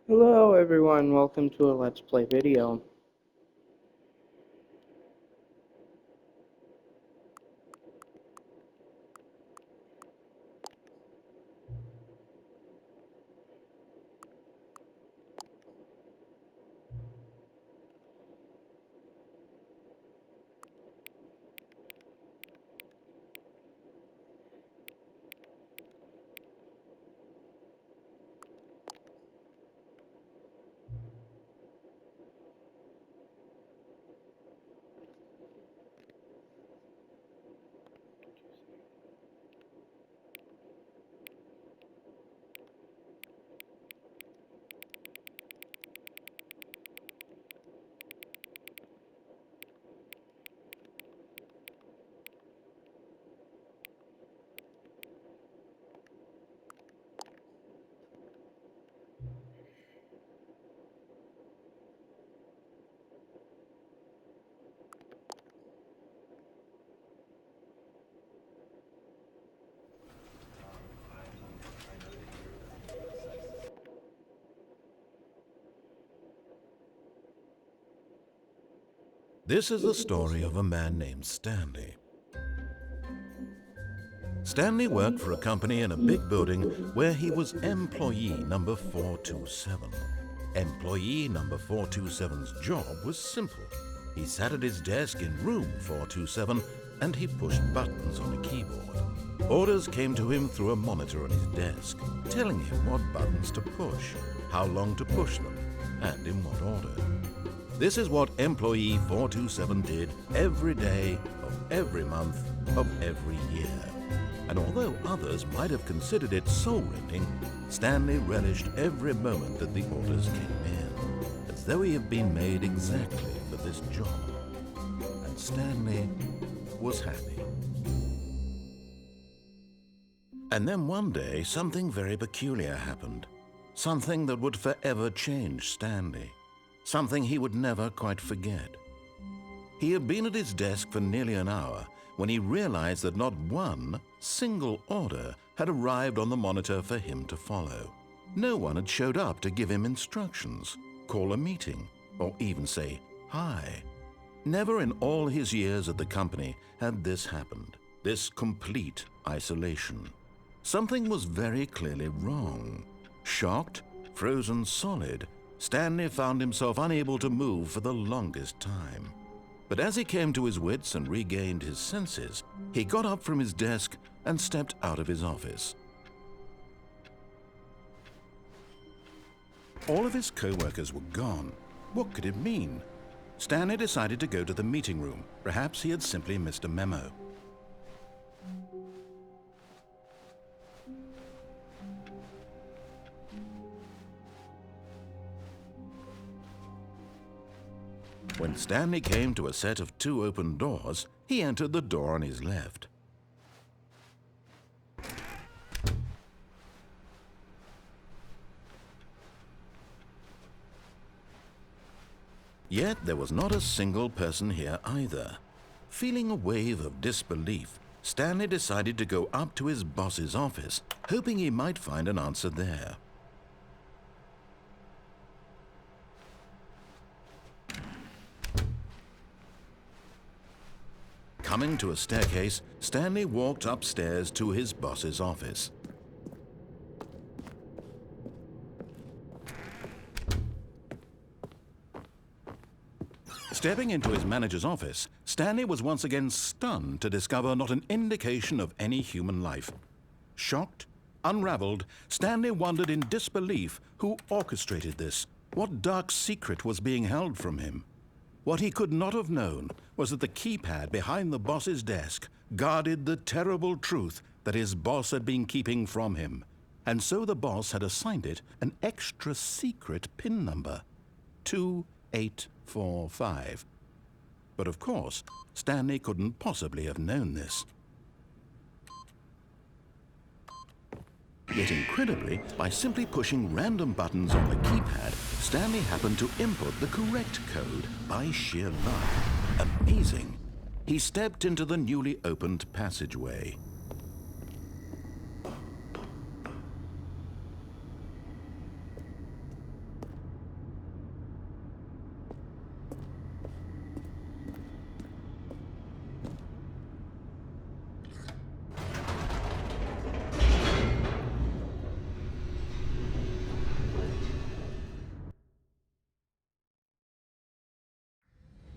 Hello everyone, welcome to a Let's Play video. This is the story of a man named Stanley. Stanley worked for a company in a big building where he was employee number 427. Employee number 427's job was simple. He sat at his desk in room 427 and he pushed buttons on a keyboard. Orders came to him through a monitor on his desk, telling him what buttons to push, how long to push them, and in what order. This is what employee 427 did every day of every month of every year. And although others might have considered it soul-rending, Stanley relished every moment that the orders came in, as though he had been made exactly for this job. And Stanley was happy. And then one day, something very peculiar happened. Something that would forever change Stanley. Something he would never quite forget. He had been at his desk for nearly an hour when he realized that not one single order had arrived on the monitor for him to follow. No one had showed up to give him instructions, call a meeting, or even say hi. Never in all his years at the company had this happened, this complete isolation. Something was very clearly wrong. Shocked, frozen solid, Stanley found himself unable to move for the longest time. But as he came to his wits and regained his senses, he got up from his desk and stepped out of his office. All of his co-workers were gone. What could it mean? Stanley decided to go to the meeting room. Perhaps he had simply missed a memo. When Stanley came to a set of two open doors, he entered the door on his left. Yet there was not a single person here either. Feeling a wave of disbelief, Stanley decided to go up to his boss's office, hoping he might find an answer there. Coming to a staircase, Stanley walked upstairs to his boss's office. Stepping into his manager's office, Stanley was once again stunned to discover not an indication of any human life. Shocked, unraveled, Stanley wondered in disbelief who orchestrated this, what dark secret was being held from him. What he could not have known was that the keypad behind the boss's desk guarded the terrible truth that his boss had been keeping from him. And so the boss had assigned it an extra secret PIN number, 2845. But of course, Stanley couldn't possibly have known this. Yet incredibly, by simply pushing random buttons on the keypad, Stanley happened to input the correct code by sheer luck. Amazing. He stepped into the newly opened passageway.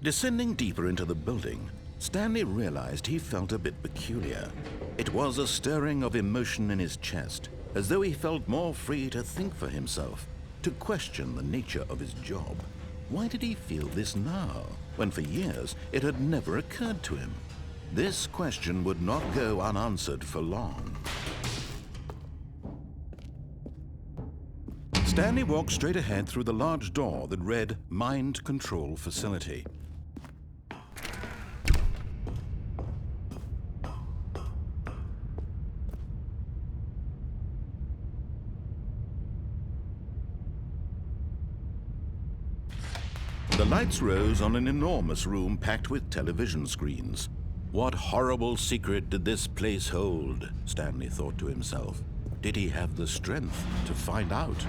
Descending deeper into the building, Stanley realized he felt a bit peculiar. It was a stirring of emotion in his chest, as though he felt more free to think for himself, to question the nature of his job. Why did he feel this now, when for years it had never occurred to him? This question would not go unanswered for long. Stanley walked straight ahead through the large door that read Mind Control Facility. The lights rose on an enormous room packed with television screens. What horrible secret did this place hold? Stanley thought to himself. Did he have the strength to find out?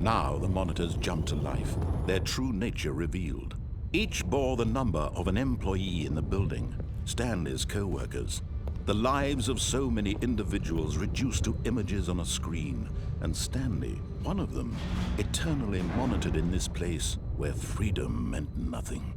Now the monitors jumped to life, their true nature revealed. Each bore the number of an employee in the building, Stanley's co-workers. The lives of so many individuals reduced to images on a screen, and Stanley, one of them, eternally monitored in this place where freedom meant nothing.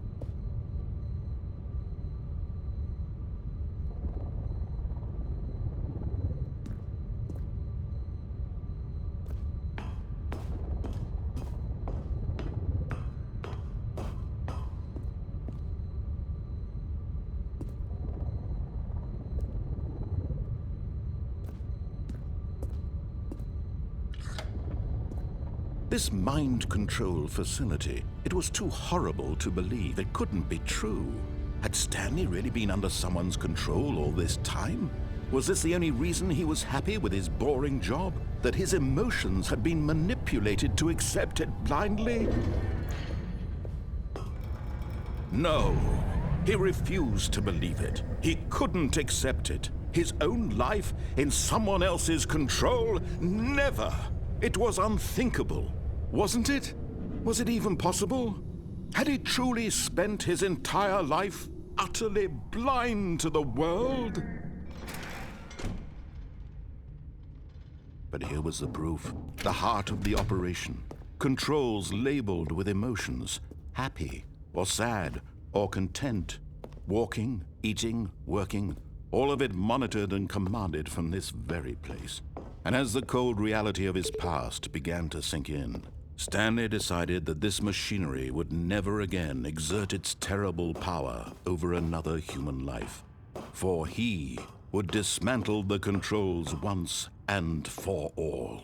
This mind control facility, it was too horrible to believe. It couldn't be true. Had Stanley really been under someone's control all this time? Was this the only reason he was happy with his boring job? That his emotions had been manipulated to accept it blindly? No, he refused to believe it. He couldn't accept it. His own life in someone else's control? Never! It was unthinkable. Wasn't it? Was it even possible? Had he truly spent his entire life utterly blind to the world? But here was the proof. The heart of the operation. Controls labeled with emotions. Happy, or sad, or content. Walking, eating, working. All of it monitored and commanded from this very place. And as the cold reality of his past began to sink in, Stanley decided that this machinery would never again exert its terrible power over another human life. For he would dismantle the controls once and for all.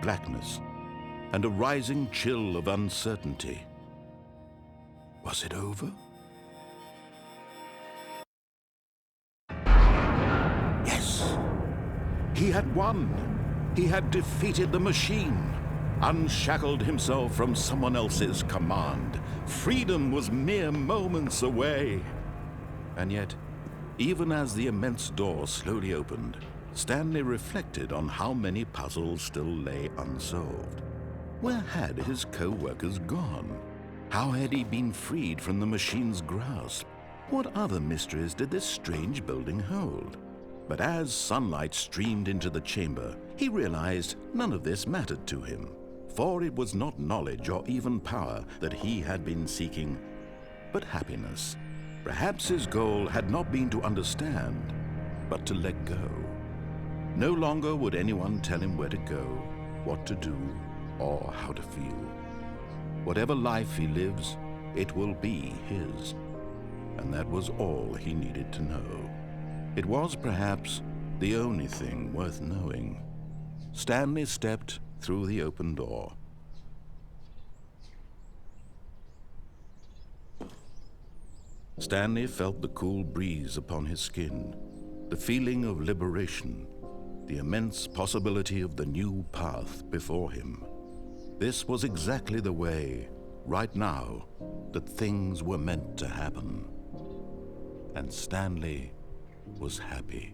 Blackness and a rising chill of uncertainty. Was it over? Yes! He had won! He had defeated the machine, unshackled himself from someone else's command. Freedom was mere moments away. And yet, even as the immense door slowly opened, Stanley reflected on how many puzzles still lay unsolved. Where had his co-workers gone? How had he been freed from the machine's grasp? What other mysteries did this strange building hold? But as sunlight streamed into the chamber, he realized none of this mattered to him, for it was not knowledge or even power that he had been seeking, but happiness. Perhaps his goal had not been to understand, but to let go. No longer would anyone tell him where to go, what to do, or how to feel. Whatever life he lives, it will be his. And that was all he needed to know. It was perhaps the only thing worth knowing. Stanley stepped through the open door. Stanley felt the cool breeze upon his skin, the feeling of liberation, the immense possibility of the new path before him. This was exactly the way, right now, that things were meant to happen. And Stanley was happy.